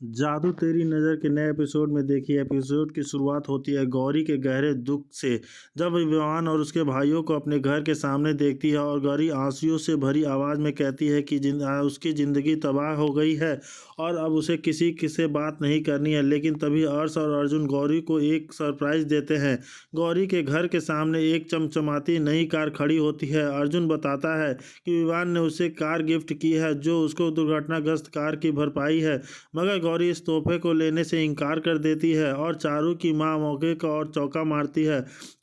जादू तेरी नज़र के नए एपिसोड में देखिए। एपिसोड की शुरुआत होती है गौरी के गहरे दुख से, जब विवान और उसके भाइयों को अपने घर के सामने देखती है और गौरी आंसुओं से भरी आवाज़ में कहती है कि उसकी ज़िंदगी तबाह हो गई है और अब उसे किसी से बात नहीं करनी है। लेकिन तभी हर्ष और अर्जुन गौरी को एक सरप्राइज़ देते हैं। गौरी के घर के सामने एक चमचमाती नई कार खड़ी होती है। अर्जुन बताता है कि विवान ने उसे कार गिफ्ट की है जो उसको दुर्घटनाग्रस्त कार की भरपाई है, मगर गौरी इस तोहफे को लेने से इनकार कर देती है और चारू की मां मौके का और चौका मारती है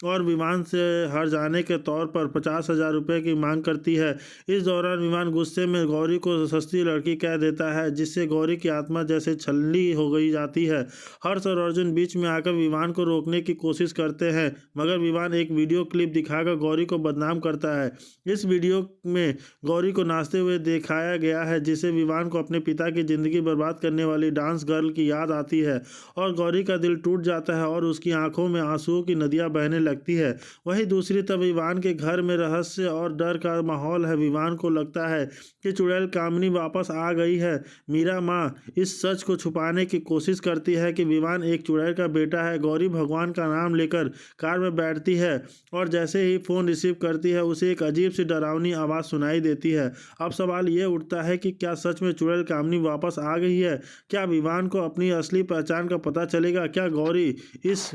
और विमान से हर जाने के तौर पर 50,000 रुपये की मांग करती है। इस दौरान विमान गुस्से में गौरी को सस्ती लड़की कह देता है, जिससे गौरी की आत्मा जैसे छलनी हो गई जाती है। हर्ष और अर्जुन बीच में आकर विमान को रोकने की कोशिश करते हैं, मगर विमान एक वीडियो क्लिप दिखाकर गौरी को बदनाम करता है। इस वीडियो में गौरी को नाचते हुए दिखाया गया है, जिससे विवान को अपने पिता की जिंदगी बर्बाद करने वाली डांस गर्ल की याद आती है और गौरी का दिल टूट जाता है और उसकी आंखों में आंसुओं की नदियां बहने लगती है। वहीं दूसरी तरफ विवान के घर में रहस्य और डर का माहौल है। विवान को लगता है कि चुड़ैल कामिनी वापस आ गई है। मीरा माँ इस सच को छुपाने की कोशिश करती है कि विवान एक चुड़ैल का बेटा है। गौरी भगवान का नाम लेकर कार में बैठती है और जैसे ही फ़ोन रिसीव करती है उसे एक अजीब सी डरावनी आवाज़ सुनाई देती है। अब सवाल ये उठता है कि क्या सच में चुड़ैल कामिनी वापस आ गई है? क्या विवान को अपनी असली पहचान का पता चलेगा? क्या गौरी इस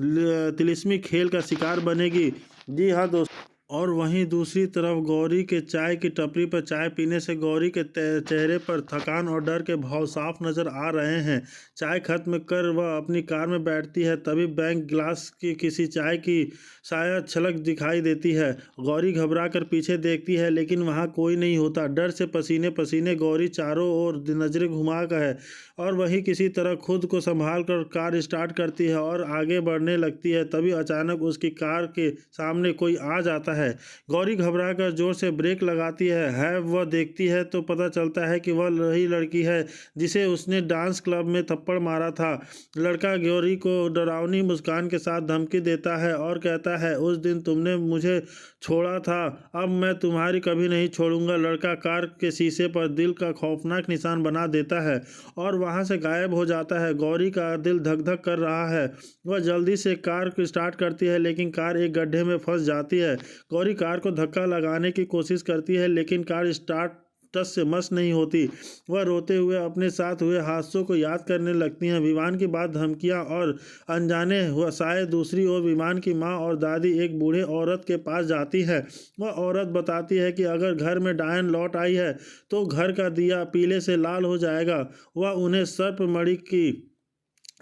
तिलिस्मी खेल का शिकार बनेगी? जी हाँ दोस्तों। और वहीं दूसरी तरफ गौरी के चाय की टपरी पर चाय पीने से गौरी के चेहरे पर थकान और डर के भाव साफ नजर आ रहे हैं। चाय खत्म कर वह अपनी कार में बैठती है, तभी बैंक ग्लास की किसी चाय की शायद छलक दिखाई देती है। गौरी घबरा कर पीछे देखती है, लेकिन वहाँ कोई नहीं होता। डर से पसीने पसीने गौरी चारों ओर नजरें घुमा कर है और वही किसी तरह खुद को संभाल कर कार स्टार्ट करती है और आगे बढ़ने लगती है। तभी अचानक उसकी कार के सामने कोई आ जाता है। गौरी घबरा कर जोर से ब्रेक लगाती है। वह देखती है तो पता चलता है कि वह वही लड़की है जिसे उसने डांस क्लब में थप्पड़ मारा था। लड़का गौरी को डरावनी मुस्कान के साथ धमकी देता है और कहता है, उस दिन तुमने मुझे छोड़ा था, अब मैं तुम्हारी कभी नहीं छोड़ूंगा। लड़का कार के शीशे पर दिल का खौफनाक निशान बना देता है और वहां से गायब हो जाता है। गौरी का दिल धक धक कर रहा है। वह जल्दी से कार को स्टार्ट करती है, लेकिन कार एक गड्ढे में फंस जाती है। गौरी कार को धक्का लगाने की कोशिश करती है, लेकिन कार स्टार्ट टस से मस नहीं होती। वह रोते हुए अपने साथ हुए हादसों को याद करने लगती हैं। विमान की बात, धमकियां और अनजाने हुआ शायद। दूसरी ओर विमान की मां और दादी एक बूढ़े औरत के पास जाती है। वह औरत बताती है कि अगर घर में डायन लौट आई है तो घर का दिया पीले से लाल हो जाएगा। वह उन्हें सर्प मणि की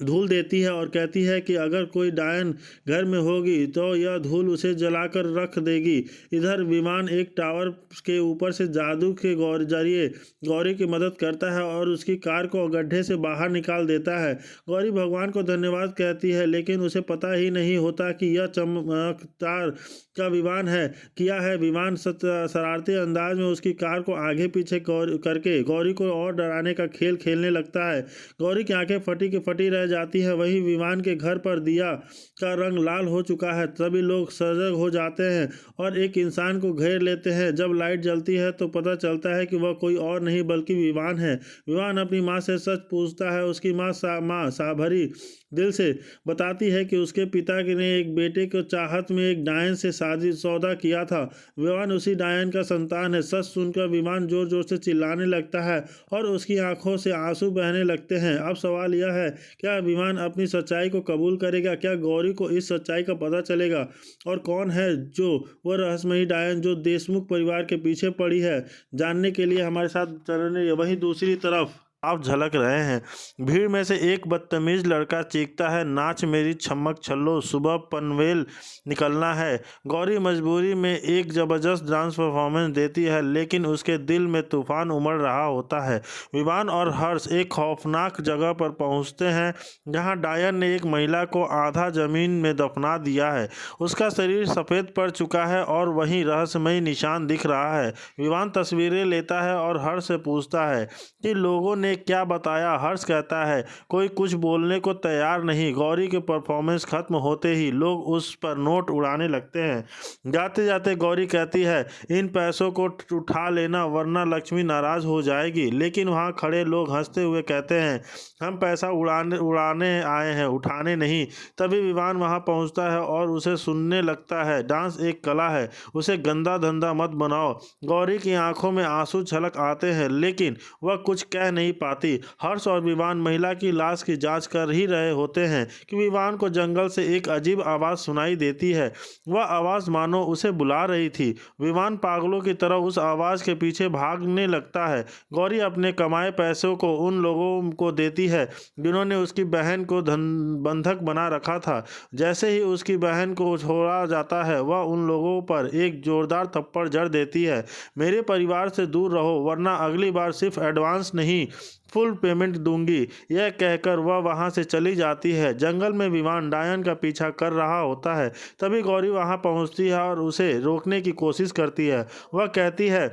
धूल देती है और कहती है कि अगर कोई डायन घर में होगी तो यह धूल उसे जलाकर रख देगी। इधर विमान एक टावर के ऊपर से जादू के जरिए गौरी की मदद करता है और उसकी कार को गड्ढे से बाहर निकाल देता है। गौरी भगवान को धन्यवाद कहती है, लेकिन उसे पता ही नहीं होता कि यह चमत्कार का विमान है किया है। विमान शरारती अंदाज में उसकी कार को आगे पीछे करके गौरी को और डराने का खेल खेलने लगता है। गौरी की आंखें फटी की फटी रह जाती है। वही विमान के घर पर दिया का रंग लाल हो चुका है। सभी लोग सजग हो जाते हैं और एक इंसान को घेर लेते हैं। जब लाइट जलती है तो पता चलता है कि वह कोई और नहीं बल्कि विमान है। विमान अपनी माँ से सच पूछता है। उसकी माँ साभरी दिल से बताती है कि उसके पिता ने एक बेटे को चाहत में एक डायन से शादी सौदा किया था। विमान उसी डायन का संतान है। सच सुनकर विमान जोर जोर से चिल्लाने लगता है और उसकी आंखों से आंसू बहने लगते हैं। अब सवाल यह है, क्या विमान अपनी सच्चाई को कबूल करेगा? क्या गौरी को इस सच्चाई का पता चलेगा और कौन है जो वह रहस्यमयी डायन जो देशमुख परिवार के पीछे पड़ी है? जानने के लिए हमारे साथ चलने। वहीं दूसरी तरफ आप झलक रहे हैं। भीड़ में से एक बदतमीज लड़का चीखता है, नाच मेरी छमक छल्लो, सुबह पनवेल निकलना है। गौरी मजबूरी में एक जबरदस्त डांस परफॉर्मेंस देती है, लेकिन उसके दिल में तूफान उमड़ रहा होता है। विमान और हर्ष एक खौफनाक जगह पर पहुंचते हैं, जहां डायन ने एक महिला को आधा जमीन में दफना दिया है। उसका शरीर सफ़ेद पड़ चुका है और वहीं रहस्यमयी निशान दिख रहा है। विमान तस्वीरें लेता है और हर्ष से पूछता है कि लोगों ने मैंने क्या बताया? हर्ष कहता है। कोई कुछ बोलने को तैयार नहीं। गौरी के परफॉर्मेंस खत्म होते ही लोग उस पर नोट उड़ाने लगते हैं। जाते जाते गौरी कहती है, इन पैसों को उठा लेना वरना लक्ष्मी नाराज हो जाएगी। लेकिन वहाँ खड़े लोग हंसते हुए कहते हैं, हम पैसा उड़ाने आए हैं, उठाने नहीं। तभी विवान वहाँ पहुँचता है और उसे सुनने लगता है। डांस एक कला है, उसे गंदा धंधा मत बनाओ। गौरी की आंखों में आंसू छलक आते हैं लेकिन वह कुछ कह नहीं पाती। हर्ष और विवान महिला की लाश की जांच कर ही रहे होते हैं कि विवान को जंगल से एक अजीब आवाज़ सुनाई देती है। वह आवाज़ मानो उसे बुला रही थी। विवान पागलों की तरह उस आवाज़ के पीछे भागने लगता है। गौरी अपने कमाए पैसों को उन लोगों को देती है जिन्होंने उसकी बहन को बंधक बना रखा था। जैसे ही उसकी बहन को छोड़ा जाता है वह उन लोगों पर एक जोरदार थप्पड़ जड़ देती है। मेरे परिवार से दूर रहो वरना अगली बार सिर्फ एडवांस नहीं फुल पेमेंट दूंगी। यह कहकर वह वहां से चली जाती है। जंगल में विवान डायन का पीछा कर रहा होता है। तभी गौरी वहां पहुंचती है और उसे रोकने की कोशिश करती है। वह कहती है,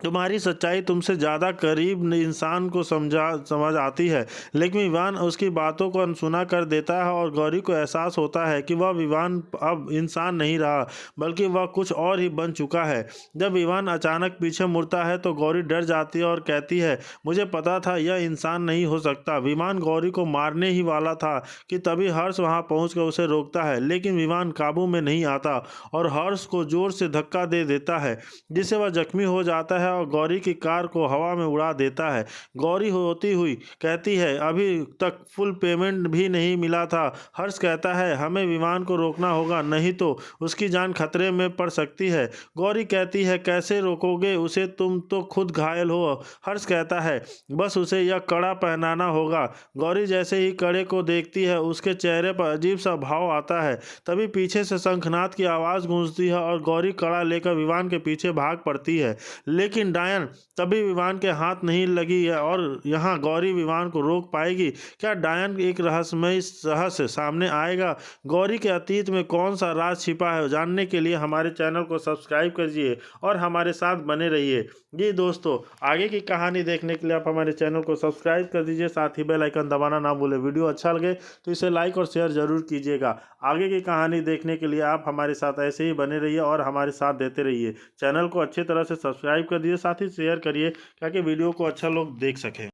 तुम्हारी सच्चाई तुमसे ज़्यादा करीब इंसान को समझ आती है। लेकिन विवान उसकी बातों को अनसुना कर देता है और गौरी को एहसास होता है कि वह विवान अब इंसान नहीं रहा बल्कि वह कुछ और ही बन चुका है। जब विवान अचानक पीछे मुड़ता है तो गौरी डर जाती है और कहती है, मुझे पता था यह इंसान नहीं हो सकता। विवान गौरी को मारने ही वाला था कि तभी हर्ष वहाँ पहुँच कर उसे रोकता है। लेकिन विवान काबू में नहीं आता और हर्ष को जोर से धक्का दे देता है जिससे वह जख्मी हो जाता है और गौरी की कार को हवा में उड़ा देता है। गौरी होती हुई कहती है, अभी तक फुल पेमेंट भी नहीं मिला था। हर्ष कहता है, हमें विमान को रोकना होगा नहीं तो उसकी जान खतरे में पड़ सकती है। गौरी कहती है, कैसे रोकोगे उसे, तुम तो खुद घायल हो। हर्ष कहता है, बस उसे यह कड़ा पहनाना होगा। गौरी जैसे ही कड़े को देखती है उसके चेहरे पर अजीब सा भाव आता है। तभी पीछे से शंखनाद की आवाज़ गूंजती है और गौरी कड़ा लेकर विमान के पीछे भाग पड़ती है। लेकिन डायन तभी विवान के हाथ नहीं लगी है और यहाँ गौरी विवान को रोक पाएगी क्या? डायन एक रहस्यमय रहस्य सामने आएगा। गौरी के अतीत में कौन सा राज छिपा है जानने के लिए हमारे चैनल को सब्सक्राइब कीजिए और हमारे साथ बने रहिए। जी दोस्तों, आगे की कहानी देखने के लिए आप हमारे चैनल को सब्सक्राइब कर दीजिए, साथ ही बेल आइकन दबाना ना भूलें। वीडियो अच्छा लगे तो इसे लाइक और शेयर जरूर कीजिएगा। आगे की कहानी देखने के लिए आप हमारे साथ ऐसे ही बने रहिए और हमारे साथ देते रहिए। चैनल को अच्छी तरह से सब्सक्राइब कर दीजिए, साथ ही शेयर करिए ताकि वीडियो को अच्छा लोग देख सकें।